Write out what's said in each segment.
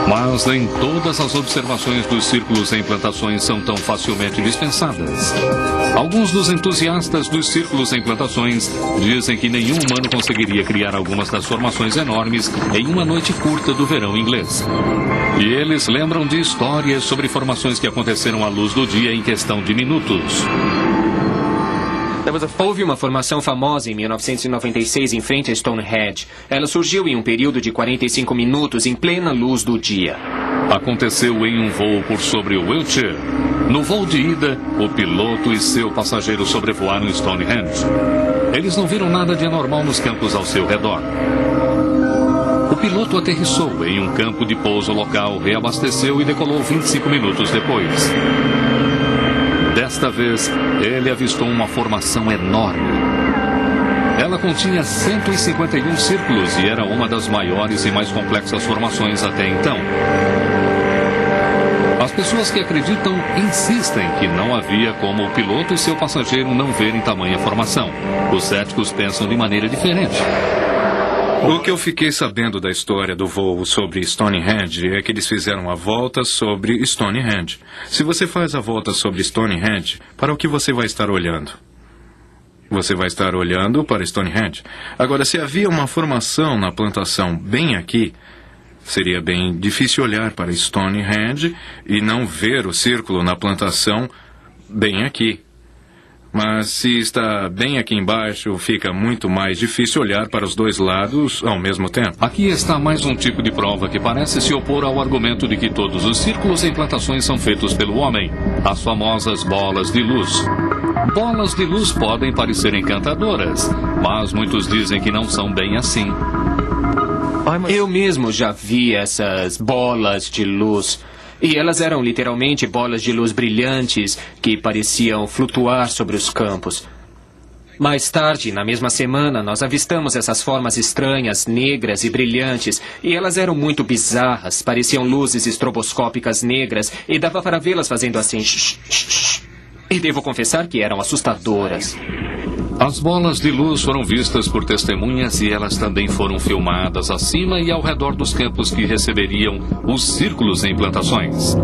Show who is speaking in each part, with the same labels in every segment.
Speaker 1: Mas nem todas as observações dos círculos em plantações são tão facilmente dispensadas. Alguns dos entusiastas dos círculos em plantações dizem que nenhum humano conseguiria criar algumas das formações enormes em uma noite curta do verão inglês. E eles lembram de histórias sobre formações que aconteceram à luz do dia em questão de minutos.
Speaker 2: Houve uma formação famosa em 1996 em frente a Stonehenge. Ela surgiu em um período de 45 minutos em plena luz do dia.
Speaker 1: Aconteceu em um voo por sobre o Wiltshire. No voo de ida, o piloto e seu passageiro sobrevoaram Stonehenge. Eles não viram nada de anormal nos campos ao seu redor. O piloto aterrissou em um campo de pouso local, reabasteceu e decolou 25 minutos depois. Desta vez, ele avistou uma formação enorme. Ela continha 151 círculos e era uma das maiores e mais complexas formações até então. As pessoas que acreditam insistem que não havia como o piloto e seu passageiro não verem tamanha formação. Os céticos pensam de maneira diferente.
Speaker 3: O que eu fiquei sabendo da história do voo sobre Stonehenge é que eles fizeram a volta sobre Stonehenge. Se você faz a volta sobre Stonehenge, para o que você vai estar olhando? Você vai estar olhando para Stonehenge. Agora, se havia uma formação na plantação bem aqui, seria bem difícil olhar para Stonehenge e não ver o círculo na plantação bem aqui. Mas se está bem aqui embaixo, fica muito mais difícil olhar para os dois lados ao mesmo tempo.
Speaker 1: Aqui está mais um tipo de prova que parece se opor ao argumento de que todos os círculos em plantações são feitos pelo homem. As famosas bolas de luz. Bolas de luz podem parecer encantadoras, mas muitos dizem que não são bem assim.
Speaker 2: Eu mesmo já vi essas bolas de luz. E elas eram literalmente bolas de luz brilhantes que pareciam flutuar sobre os campos. Mais tarde, na mesma semana, nós avistamos essas formas estranhas, negras e brilhantes. E elas eram muito bizarras, pareciam luzes estroboscópicas negras e dava para vê-las fazendo assim. E devo confessar que eram assustadoras.
Speaker 1: As bolas de luz foram vistas por testemunhas e elas também foram filmadas acima e ao redor dos campos que receberiam os círculos em plantações.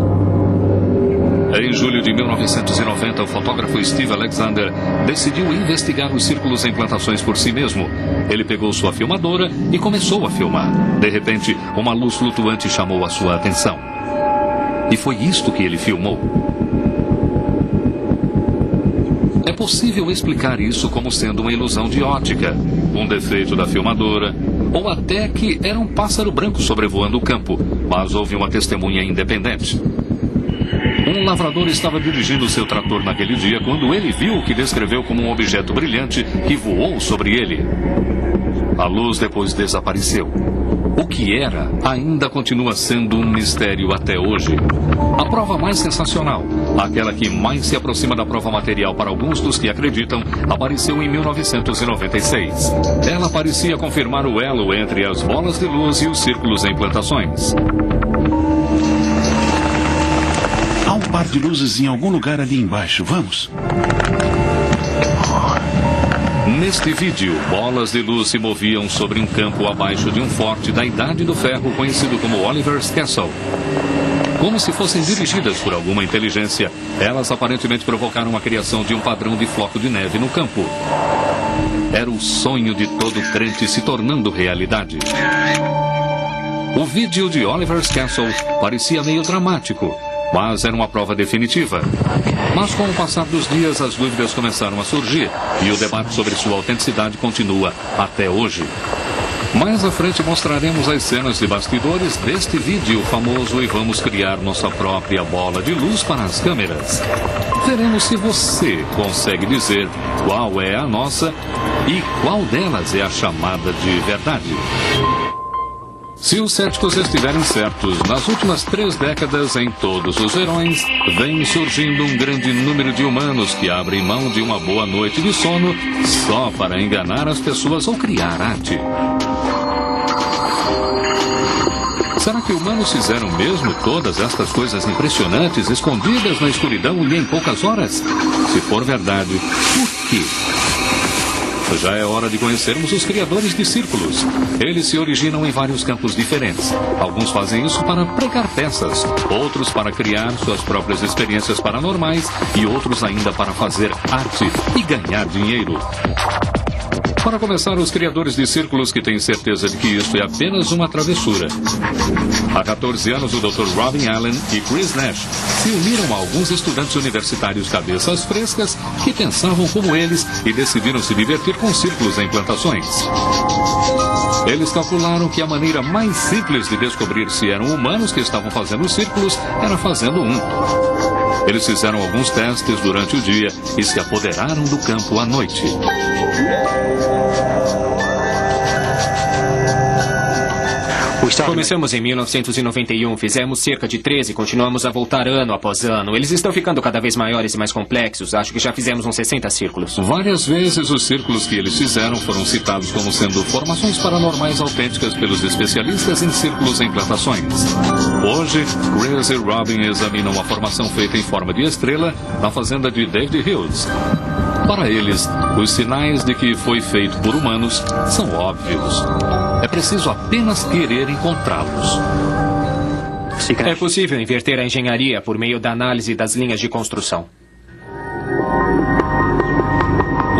Speaker 1: Em julho de 1990, o fotógrafo Steve Alexander decidiu investigar os círculos em plantações por si mesmo. Ele pegou sua filmadora e começou a filmar. De repente, uma luz flutuante chamou a sua atenção. E foi isto que ele filmou. É possível explicar isso como sendo uma ilusão de ótica, um defeito da filmadora, ou até que era um pássaro branco sobrevoando o campo, mas houve uma testemunha independente. Um lavrador estava dirigindo seu trator naquele dia quando ele viu o que descreveu como um objeto brilhante que voou sobre ele. A luz depois desapareceu. O que era ainda continua sendo um mistério até hoje. A prova mais sensacional, aquela que mais se aproxima da prova material para alguns dos que acreditam, apareceu em 1996. Ela parecia confirmar o elo entre as bolas de luz e os círculos em plantações.
Speaker 4: Há um par de luzes em algum lugar ali embaixo. Vamos.
Speaker 1: Neste vídeo, bolas de luz se moviam sobre um campo abaixo de um forte da Idade do Ferro conhecido como Oliver's Castle. Como se fossem dirigidas por alguma inteligência, elas aparentemente provocaram a criação de um padrão de floco de neve no campo. Era o sonho de todo crente se tornando realidade. O vídeo de Oliver's Castle parecia meio dramático, mas era uma prova definitiva. Mas com o passar dos dias, as dúvidas começaram a surgir e o debate sobre sua autenticidade continua até hoje. Mais à frente mostraremos as cenas de bastidores deste vídeo famoso e vamos criar nossa própria bola de luz para as câmeras. Veremos se você consegue dizer qual é a nossa e qual delas é a chamada de verdade. Se os céticos estiverem certos, nas últimas 3 décadas, em todos os verões, vem surgindo um grande número de humanos que abrem mão de uma boa noite de sono só para enganar as pessoas ou criar arte. Será que humanos fizeram mesmo todas estas coisas impressionantes, escondidas na escuridão e em poucas horas? Se for verdade, por quê? Já é hora de conhecermos os criadores de círculos. Eles se originam em vários campos diferentes. Alguns fazem isso para pregar peças, outros para criar suas próprias experiências paranormais e outros ainda para fazer arte e ganhar dinheiro. Para começar, os criadores de círculos que têm certeza de que isso é apenas uma travessura. Há 14 anos, o Dr. Robin Allen e Chris Nash se uniram a alguns estudantes universitários cabeças frescas que pensavam como eles e decidiram se divertir com círculos em plantações. Eles calcularam que a maneira mais simples de descobrir se eram humanos que estavam fazendo os círculos era fazendo um. Eles fizeram alguns testes durante o dia e se apoderaram do campo à noite.
Speaker 2: Começamos em 1991, fizemos cerca de 13 e continuamos a voltar ano após ano. Eles estão ficando cada vez maiores e mais complexos. Acho que já fizemos uns 60 círculos.
Speaker 1: Várias vezes os círculos que eles fizeram foram citados como sendo formações paranormais autênticas pelos especialistas em círculos em plantações. Hoje, Chris e Robin examinam uma formação feita em forma de estrela na fazenda de David Hills. Para eles, os sinais de que foi feito por humanos são óbvios. É preciso apenas querer encontrá-los.
Speaker 2: É possível inverter a engenharia por meio da análise das linhas de construção.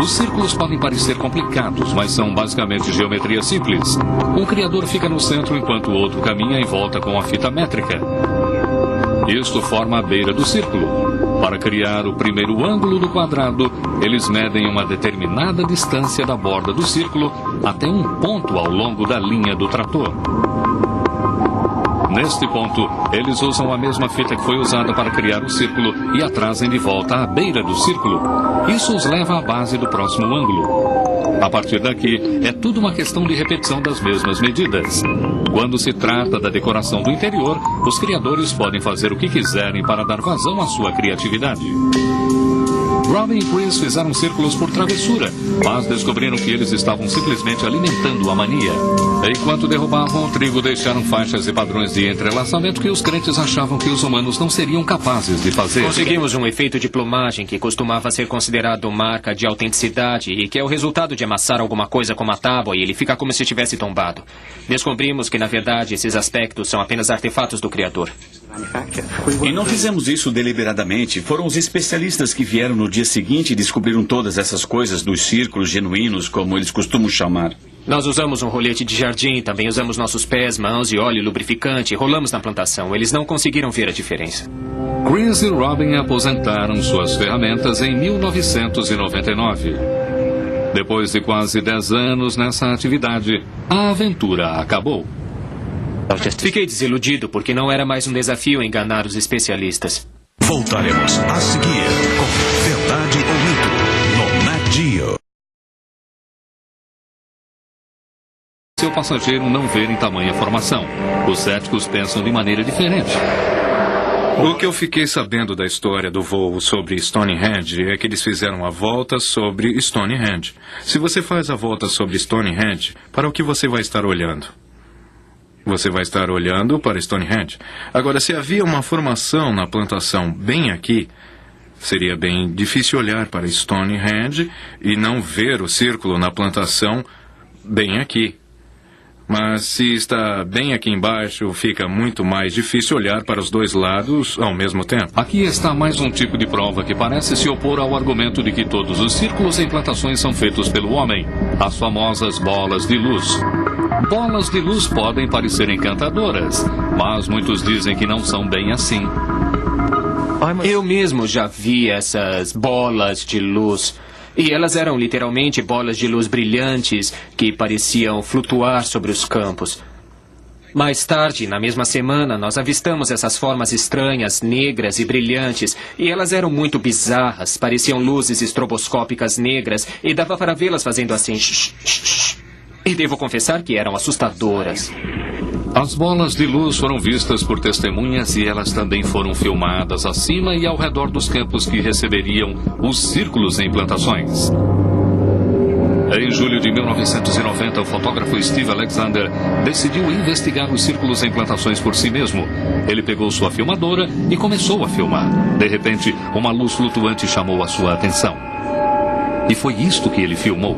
Speaker 1: Os círculos podem parecer complicados, mas são basicamente geometria simples. Um criador fica no centro enquanto o outro caminha em volta com a fita métrica. Isto forma a beira do círculo. Para criar o primeiro ângulo do quadrado, eles medem uma determinada distância da borda do círculo até um ponto ao longo da linha do trator. Neste ponto, eles usam a mesma fita que foi usada para criar o círculo e a trazem de volta à beira do círculo. Isso os leva à base do próximo ângulo. A partir daqui, é tudo uma questão de repetição das mesmas medidas. Quando se trata da decoração do interior, os criadores podem fazer o que quiserem para dar vazão à sua criatividade. Robin e Chris fizeram círculos por travessura, mas descobriram que eles estavam simplesmente alimentando a mania. Enquanto derrubavam o trigo, deixaram faixas e padrões de entrelaçamento que os crentes achavam que os humanos não seriam capazes de fazer.
Speaker 2: Conseguimos um efeito de plumagem que costumava ser considerado marca de autenticidade e que é o resultado de amassar alguma coisa com uma tábua e ele fica como se tivesse tombado. Descobrimos que, na verdade, esses aspectos são apenas artefatos do Criador.
Speaker 5: E não fizemos isso deliberadamente. Foram os especialistas que vieram no dia seguinte e descobriram todas essas coisas dos círculos genuínos, como eles costumam chamar.
Speaker 2: Nós usamos um rolete de jardim, também usamos nossos pés, mãos e óleo lubrificante. Rolamos na plantação. Eles não conseguiram ver a diferença.
Speaker 1: Chris e Robin aposentaram suas ferramentas em 1999. Depois de quase 10 anos nessa atividade, a aventura acabou.
Speaker 2: Fiquei desiludido porque não era mais um desafio enganar os especialistas.
Speaker 6: Voltaremos a seguir com Verdade ou Mito no Nat Geo.
Speaker 1: Seu passageiro não ver em tamanha formação. Os céticos pensam de maneira diferente.
Speaker 3: O que eu fiquei sabendo da história do voo sobre Stonehenge é que eles fizeram a volta sobre Stonehenge. Se você faz a volta sobre Stonehenge, para o que você vai estar olhando? Você vai estar olhando para Stonehenge. Agora, se havia uma formação na plantação bem aqui, seria bem difícil olhar para Stonehenge e não ver o círculo na plantação bem aqui. Mas se está bem aqui embaixo, fica muito mais difícil olhar para os dois lados ao mesmo tempo.
Speaker 1: Aqui está mais um tipo de prova que parece se opor ao argumento de que todos os círculos em plantações são feitos pelo homem. As famosas bolas de luz. Bolas de luz podem parecer encantadoras, mas muitos dizem que não são bem assim.
Speaker 2: Eu mesmo já vi essas bolas de luz. E elas eram literalmente bolas de luz brilhantes que pareciam flutuar sobre os campos. Mais tarde, na mesma semana, nós avistamos essas formas estranhas, negras e brilhantes. E elas eram muito bizarras, pareciam luzes estroboscópicas negras e dava para vê-las fazendo assim. E devo confessar que eram assustadoras.
Speaker 1: As bolas de luz foram vistas por testemunhas e elas também foram filmadas acima e ao redor dos campos que receberiam os círculos em plantações. Em julho de 1990, o fotógrafo Steve Alexander decidiu investigar os círculos em plantações por si mesmo. Ele pegou sua filmadora e começou a filmar. De repente, uma luz flutuante chamou a sua atenção. E foi isto que ele filmou.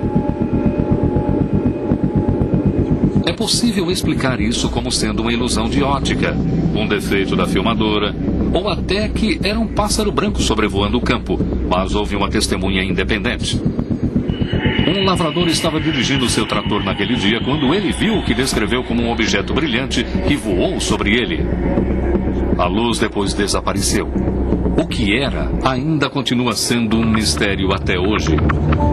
Speaker 1: É possível explicar isso como sendo uma ilusão de ótica, um defeito da filmadora, ou até que era um pássaro branco sobrevoando o campo, mas houve uma testemunha independente. Um lavrador estava dirigindo seu trator naquele dia quando ele viu o que descreveu como um objeto brilhante que voou sobre ele. A luz depois desapareceu. O que era ainda continua sendo um mistério até hoje.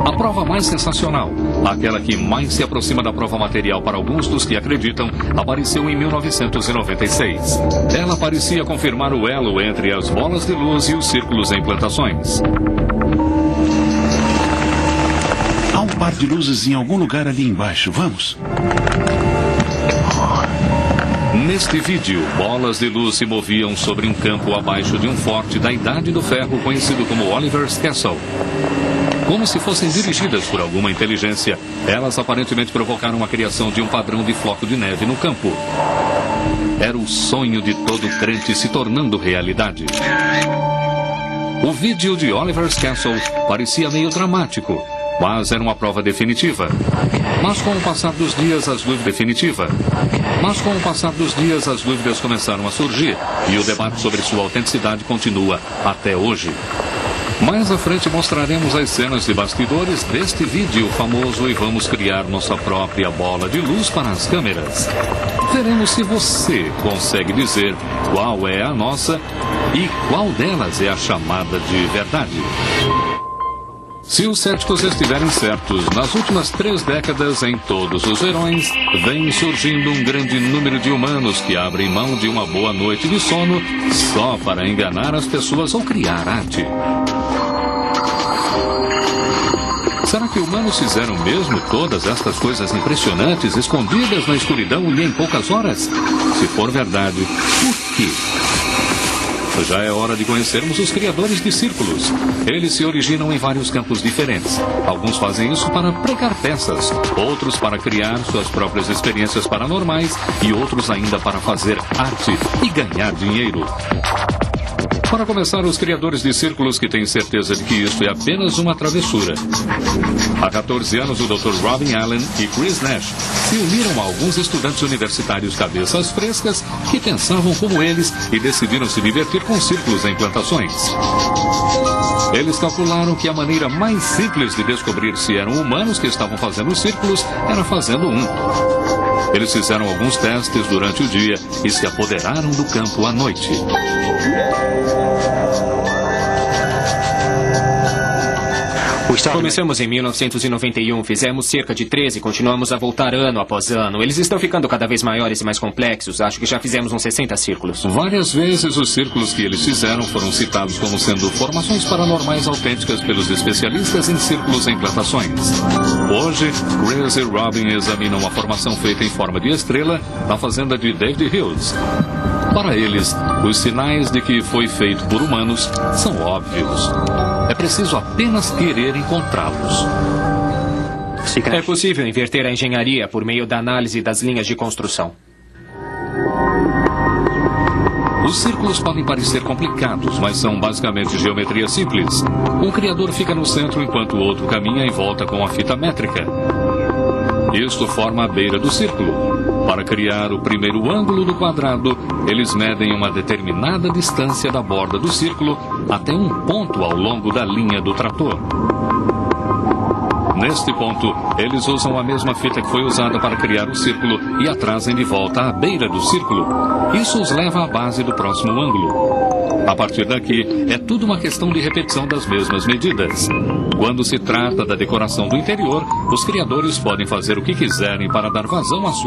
Speaker 1: A prova mais sensacional, aquela que mais se aproxima da prova material para alguns dos que acreditam, apareceu em 1996. Ela parecia confirmar o elo entre as bolas de luz e os círculos em plantações.
Speaker 4: Há um par de luzes em algum lugar ali embaixo. Vamos.
Speaker 1: Neste vídeo, bolas de luz se moviam sobre um campo abaixo de um forte da Idade do Ferro conhecido como Oliver's Castle. Como se fossem dirigidas por alguma inteligência, elas aparentemente provocaram a criação de um padrão de floco de neve no campo. Era o sonho de todo crente se tornando realidade. O vídeo de Oliver's Castle parecia meio dramático, mas era uma prova definitiva. Mas com o passar dos dias, as dúvidas começaram a surgir, e o debate sobre sua autenticidade continua até hoje. Mais à frente mostraremos as cenas de bastidores deste vídeo famoso e vamos criar nossa própria bola de luz para as câmeras. Veremos se você consegue dizer qual é a nossa e qual delas é a chamada de verdade. Se os céticos estiverem certos, nas últimas 3 décadas, em todos os verões, vem surgindo um grande número de humanos que abrem mão de uma boa noite de sono só para enganar as pessoas ou criar arte. Será que humanos fizeram mesmo todas estas coisas impressionantes, escondidas na escuridão e em poucas horas? Se for verdade, por quê? Já é hora de conhecermos os criadores de círculos. Eles se originam em vários campos diferentes. Alguns fazem isso para pregar peças, outros para criar suas próprias experiências paranormais e outros ainda para fazer arte e ganhar dinheiro. Para começar, os criadores de círculos que têm certeza de que isso é apenas uma travessura. Há 14 anos, o Dr. Robin Allen e Chris Nash se uniram a alguns estudantes universitários cabeças frescas que pensavam como eles e decidiram se divertir com círculos em plantações. Eles calcularam que a maneira mais simples de descobrir se eram humanos que estavam fazendo os círculos era fazendo um. Eles fizeram alguns testes durante o dia e se apoderaram do campo à noite.
Speaker 2: Começamos em 1991, fizemos cerca de 13 e continuamos a voltar ano após ano. Eles estão ficando cada vez maiores e mais complexos. Acho que já fizemos uns 60 círculos.
Speaker 1: Várias vezes os círculos que eles fizeram foram citados como sendo formações paranormais autênticas pelos especialistas em círculos em plantações. Hoje, Chris e Robin examinam uma formação feita em forma de estrela na fazenda de David Hills. Para eles, os sinais de que foi feito por humanos são óbvios. É preciso apenas querer encontrá-los.
Speaker 2: É possível inverter a engenharia por meio da análise das linhas de construção.
Speaker 1: Os círculos podem parecer complicados, mas são basicamente geometria simples. Um criador fica no centro enquanto o outro caminha em volta com a fita métrica. Isto forma a beira do círculo. Para criar o primeiro ângulo do quadrado, eles medem uma determinada distância da borda do círculo até um ponto ao longo da linha do trator. Neste ponto, eles usam a mesma fita que foi usada para criar o círculo e a trazem de volta à beira do círculo. Isso os leva à base do próximo ângulo. A partir daqui, é tudo uma questão de repetição das mesmas medidas. Quando se trata da decoração do interior, os criadores podem fazer o que quiserem para dar vazão à sua